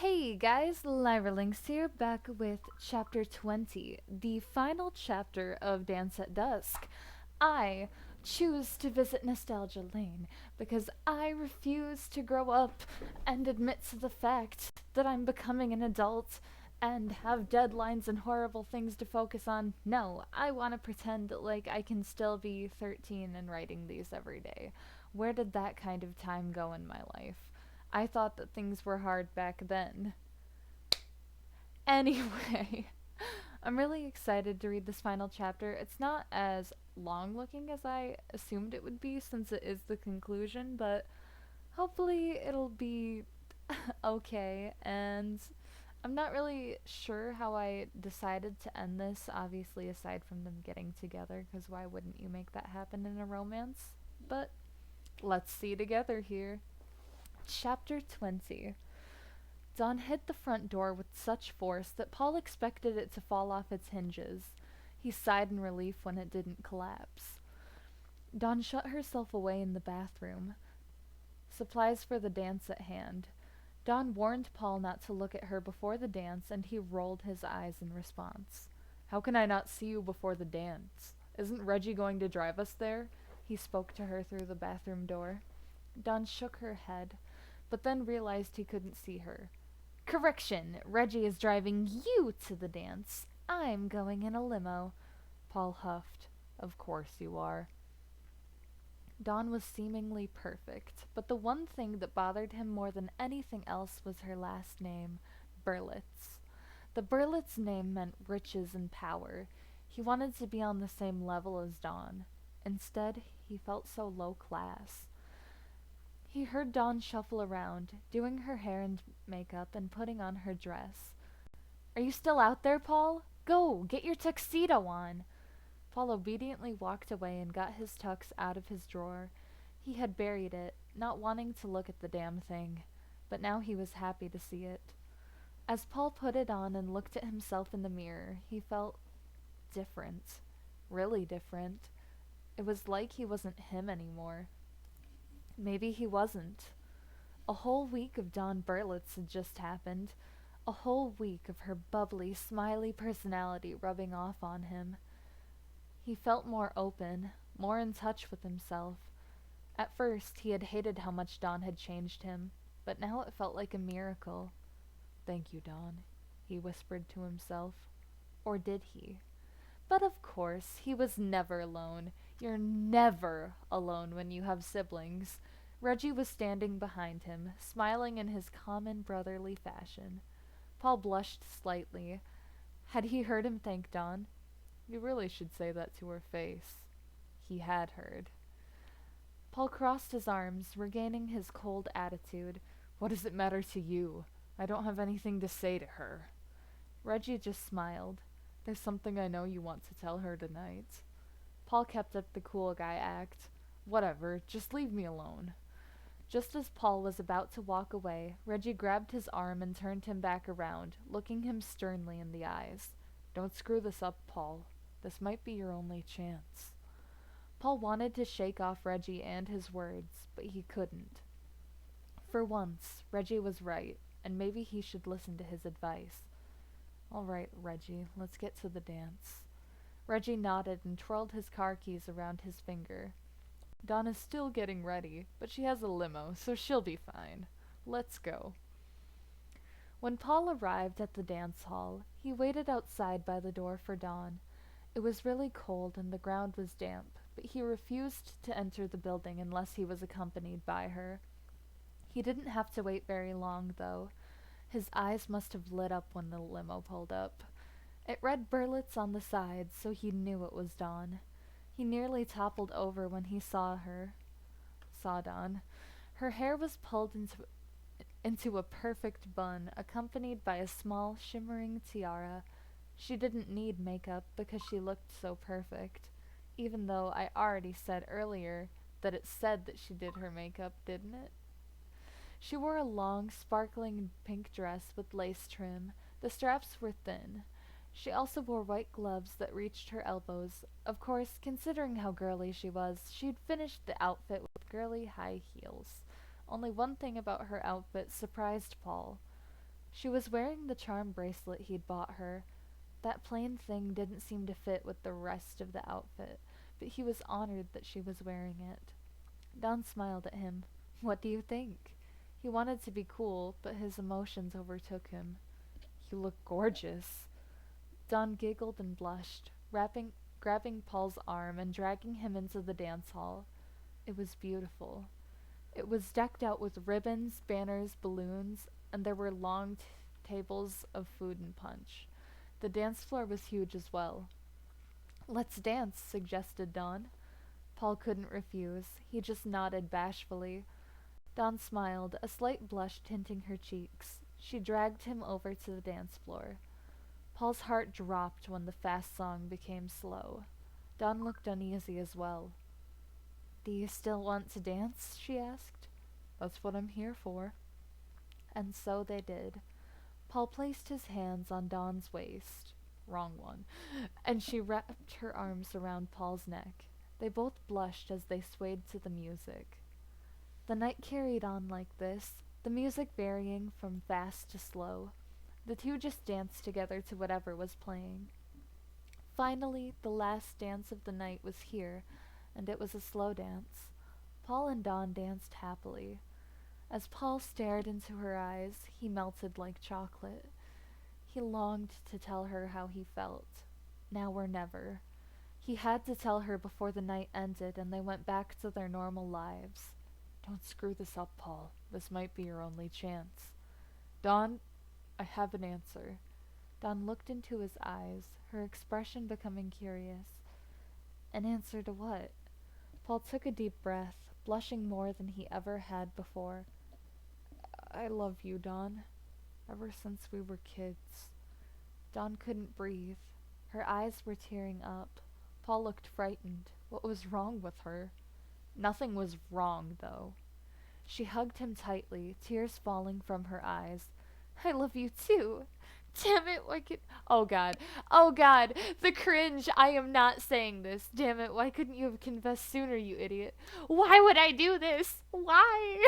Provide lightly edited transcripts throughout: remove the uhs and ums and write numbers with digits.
Hey guys, Lyra Lynx here, back with chapter 20, the final chapter of Dance at Dusk. I choose to visit Nostalgia Lane because I refuse to grow up and admit to the fact that I'm becoming an adult and have deadlines and horrible things to focus on. No, I want to pretend like I can still be 13 and writing these every day. Where did that kind of time go in my life? I thought that things were hard back then. Anyway, I'm really excited to read this final chapter. It's not as long looking as I assumed it would be since it is the conclusion, but hopefully it'll be okay. And I'm not really sure how I decided to end this, obviously, aside from them getting together, because why wouldn't you make that happen in a romance? But let's see together here. Chapter 20. Dawn hit the front door with such force that Paul expected it to fall off its hinges. He sighed in relief when it didn't collapse. Dawn shut herself away in the bathroom, supplies for the dance at hand. Dawn warned Paul not to look at her before the dance, and he rolled his eyes in response. How can I not see you before the dance? Isn't Reggie going to drive us there? He spoke to her through the bathroom door. Dawn shook her head, but then realized he couldn't see her. Correction, Reggie is driving you to the dance. I'm going in a limo. Paul huffed. Of course you are. Dawn was seemingly perfect, but the one thing that bothered him more than anything else was her last name, Berlitz. The Berlitz name meant riches and power. He wanted to be on the same level as Dawn. Instead, he felt so low class. He heard Dawn shuffle around, doing her hair and makeup and putting on her dress. Are you still out there, Paul? Go, get your tuxedo on. Paul obediently walked away and got his tux out of his drawer. He had buried it, not wanting to look at the damn thing, but now he was happy to see it. As Paul put it on and looked at himself in the mirror, he felt different. Really different. It was like he wasn't him anymore. Maybe he wasn't. A whole week of Dawn Berlitz had just happened. A whole week of her bubbly, smiley personality rubbing off on him. He felt more open, more in touch with himself. At first, he had hated how much Dawn had changed him, but now it felt like a miracle. Thank you, Dawn, he whispered to himself. Or did he? But of course, he was never alone. You're never alone when you have siblings. Reggie was standing behind him, smiling in his common brotherly fashion. Paul blushed slightly. Had he heard him thank Dawn? You really should say that to her face. He had heard. Paul crossed his arms, regaining his cold attitude. What does it matter to you? I don't have anything to say to her. Reggie just smiled. There's something I know you want to tell her tonight. Paul kept up the cool guy act. Whatever, just leave me alone. Just as Paul was about to walk away, Reggie grabbed his arm and turned him back around, looking him sternly in the eyes. Don't screw this up, Paul. This might be your only chance. Paul wanted to shake off Reggie and his words, but he couldn't. For once, Reggie was right, and maybe he should listen to his advice. All right, Reggie, let's get to the dance. Reggie nodded and twirled his car keys around his finger. Donna's still getting ready, but she has a limo, so she'll be fine. Let's go. When Paul arrived at the dance hall, he waited outside by the door for Dawn. It was really cold and the ground was damp, but he refused to enter the building unless he was accompanied by her. He didn't have to wait very long, though. His eyes must have lit up when the limo pulled up. It read Berlitz on the side, so he knew it was Dawn. He nearly toppled over when he saw Dawn. Her hair was pulled into a perfect bun, accompanied by a small, shimmering tiara. She didn't need makeup because she looked so perfect, even though I already said earlier that it said that she did her makeup, didn't it? She wore a long, sparkling pink dress with lace trim. The straps were thin. She also wore white gloves that reached her elbows. Of course, considering how girly she was, she'd finished the outfit with girly high heels. Only one thing about her outfit surprised Paul. She was wearing the charm bracelet he'd bought her. That plain thing didn't seem to fit with the rest of the outfit, but he was honored that she was wearing it. Don smiled at him. What do you think? He wanted to be cool, but his emotions overtook him. You look gorgeous. Don giggled and blushed, grabbing Paul's arm and dragging him into the dance hall. It was beautiful. It was decked out with ribbons, banners, balloons, and there were long tables of food and punch. The dance floor was huge as well. Let's dance, suggested Don. Paul couldn't refuse. He just nodded bashfully. Dawn smiled, a slight blush tinting her cheeks. She dragged him over to the dance floor. Paul's heart dropped when the fast song became slow. Dawn looked uneasy as well. Do you still want to dance? She asked. That's what I'm here for. And so they did. Paul placed his hands on Dawn's waist. Wrong one. And she wrapped her arms around Paul's neck. They both blushed as they swayed to the music. The night carried on like this, the music varying from fast to slow. The two just danced together to whatever was playing. Finally, the last dance of the night was here, and it was a slow dance. Paul and Dawn danced happily. As Paul stared into her eyes, he melted like chocolate. He longed to tell her how he felt. Now or never. He had to tell her before the night ended and they went back to their normal lives. Don't screw this up, Paul. This might be your only chance. Dawn, I have an answer. Dawn looked into his eyes, her expression becoming curious. An answer to what? Paul took a deep breath, blushing more than he ever had before. I love you, Dawn. Ever since we were kids. Dawn couldn't breathe. Her eyes were tearing up. Paul looked frightened. What was wrong with her? Nothing was wrong, though. She hugged him tightly, tears falling from her eyes. I love you too. Damn it, why could... Oh god. Oh god. The cringe. I am not saying this. Damn it, why couldn't you have confessed sooner, you idiot? Why would I do this? Why?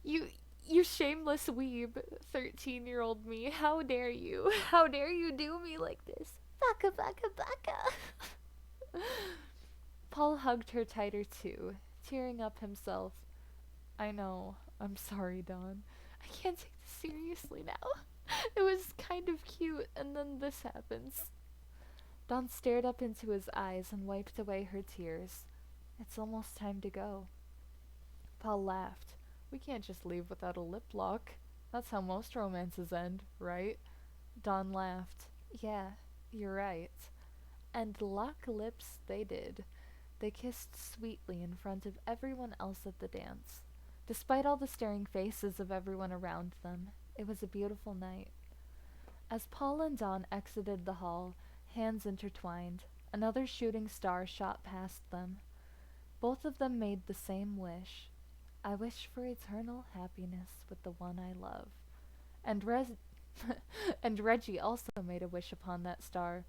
you... You shameless weeb, 13-year-old me. How dare you? How dare you do me like this? Baka baka baka. Paul hugged her tighter too, tearing up himself. I know. I'm sorry, Dawn. I can't take this seriously now. It was kind of cute, and then this happens. Dawn stared up into his eyes and wiped away her tears. It's almost time to go. Paul laughed. We can't just leave without a lip lock. That's how most romances end, right? Dawn laughed. Yeah, you're right. And lock lips they did. They kissed sweetly in front of everyone else at the dance. Despite all the staring faces of everyone around them, it was a beautiful night. As Paul and Dawn exited the hall, hands intertwined, another shooting star shot past them. Both of them made the same wish. I wish for eternal happiness with the one I love. And and Reggie also made a wish upon that star.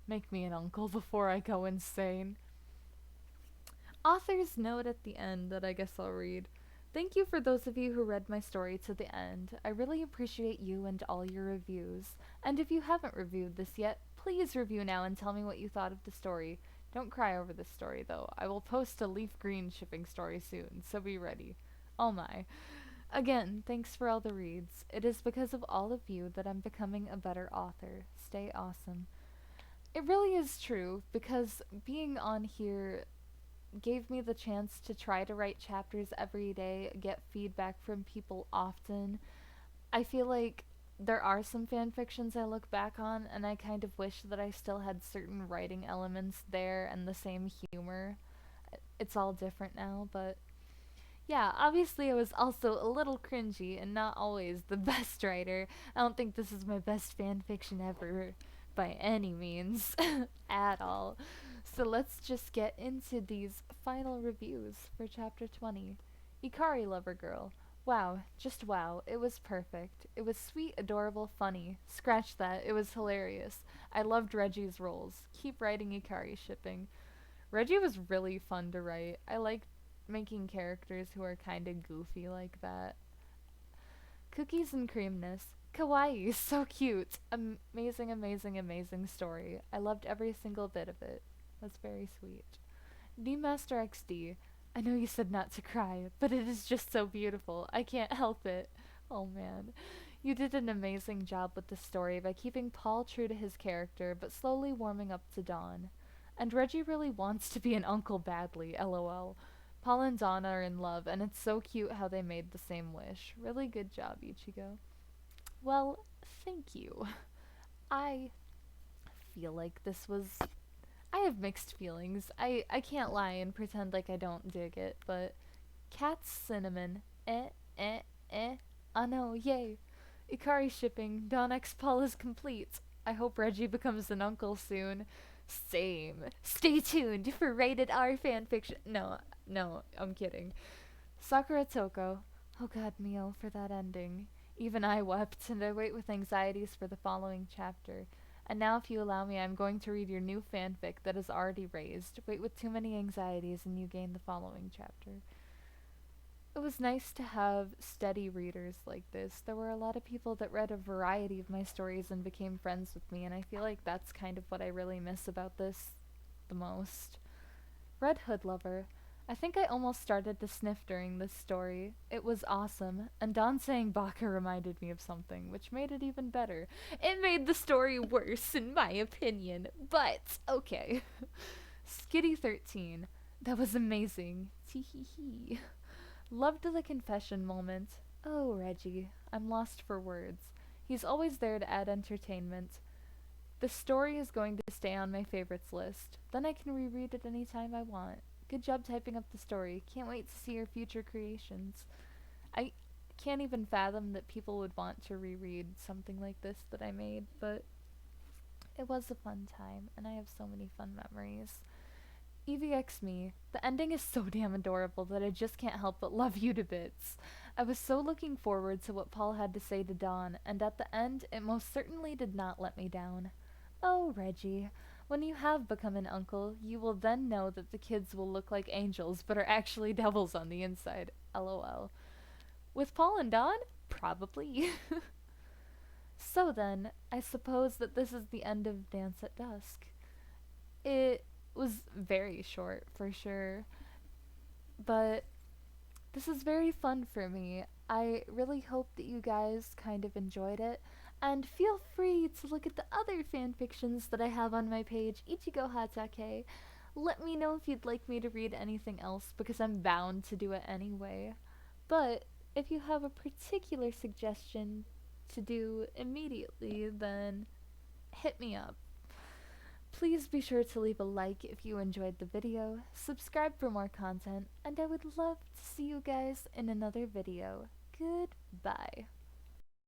Make me an uncle before I go insane. Author's note at the end that I guess I'll read. Thank you for those of you who read my story to the end. I really appreciate you and all your reviews. And if you haven't reviewed this yet, please review now and tell me what you thought of the story. Don't cry over this story, though. I will post a leaf green shipping story soon, so be ready. Oh my. Again, thanks for all the reads. It is because of all of you that I'm becoming a better author. Stay awesome. It really is true, because being on here gave me the chance to try to write chapters every day, get feedback from people often. I feel like there are some fan fictions I look back on, and I kind of wish that I still had certain writing elements there and the same humor. It's all different now, but yeah, obviously I was also a little cringy and not always the best writer. I don't think this is my best fan fiction ever by any means at all. So let's just get into these final reviews for chapter 20. Ikari Lover Girl. Wow, just wow. It was perfect. It was sweet, adorable, funny. Scratch that. It was hilarious. I loved Reggie's roles. Keep writing Ikari shipping. Reggie was really fun to write. I liked making characters who are kind of goofy like that. Cookies and creamness. Kawaii, so cute. Amazing, amazing, amazing story. I loved every single bit of it. That's very sweet. Master XD. I know you said not to cry, but it is just so beautiful. I can't help it. Oh man. You did an amazing job with the story by keeping Paul true to his character, but slowly warming up to Dawn. And Reggie really wants to be an uncle badly, lol. Paul and Dawn are in love, and it's so cute how they made the same wish. Really good job, Ichigo. Well, thank you. I feel like this was. I have mixed feelings. I can't lie and pretend like I don't dig it, but Cat's Cinnamon. Eh, eh, eh. Oh no, yay. Ikarishipping. Dawn X Paul is complete. I hope Reggie becomes an uncle soon. Same. Stay tuned for rated R fanfiction. No, no, I'm kidding. Sakura Toko. Oh god, Mio, for that ending. Even I wept, and I wait with anxieties for the following chapter. And now, if you allow me, I'm going to read your new fanfic that is already raised. Wait with too many anxieties, and you gain the following chapter. It was nice to have steady readers like this. There were a lot of people that read a variety of my stories and became friends with me, and I feel like that's kind of what I really miss about this the most. Red Hood Lover. I think I almost started to sniff during this story. It was awesome, and Don saying Baka reminded me of something, which made it even better. It made the story worse, in my opinion, but okay. Skitty 13. That was amazing. Tee hee hee. Loved the confession moment. Oh, Reggie. I'm lost for words. He's always there to add entertainment. The story is going to stay on my favorites list. Then I can reread it anytime I want. Good job typing up the story. Can't wait to see your future creations. I can't even fathom that people would want to reread something like this that I made, but it was a fun time, and I have so many fun memories. EVX me. The ending is so damn adorable that I just can't help but love you to bits. I was so looking forward to what Paul had to say to Dawn, and at the end, it most certainly did not let me down. Oh, Reggie, when you have become an uncle, you will then know that the kids will look like angels but are actually devils on the inside. LOL. With Paul and Dawn? Probably. So then, I suppose that this is the end of Dance at Dusk. It was very short, for sure, but this is very fun for me. I really hope that you guys kind of enjoyed it, and feel free to look at the other fanfictions that I have on my page, Ichigo Hatake. Let me know if you'd like me to read anything else, because I'm bound to do it anyway. But if you have a particular suggestion to do immediately, then hit me up. Please be sure to leave a like if you enjoyed the video, subscribe for more content, and I would love to see you guys in another video. Goodbye.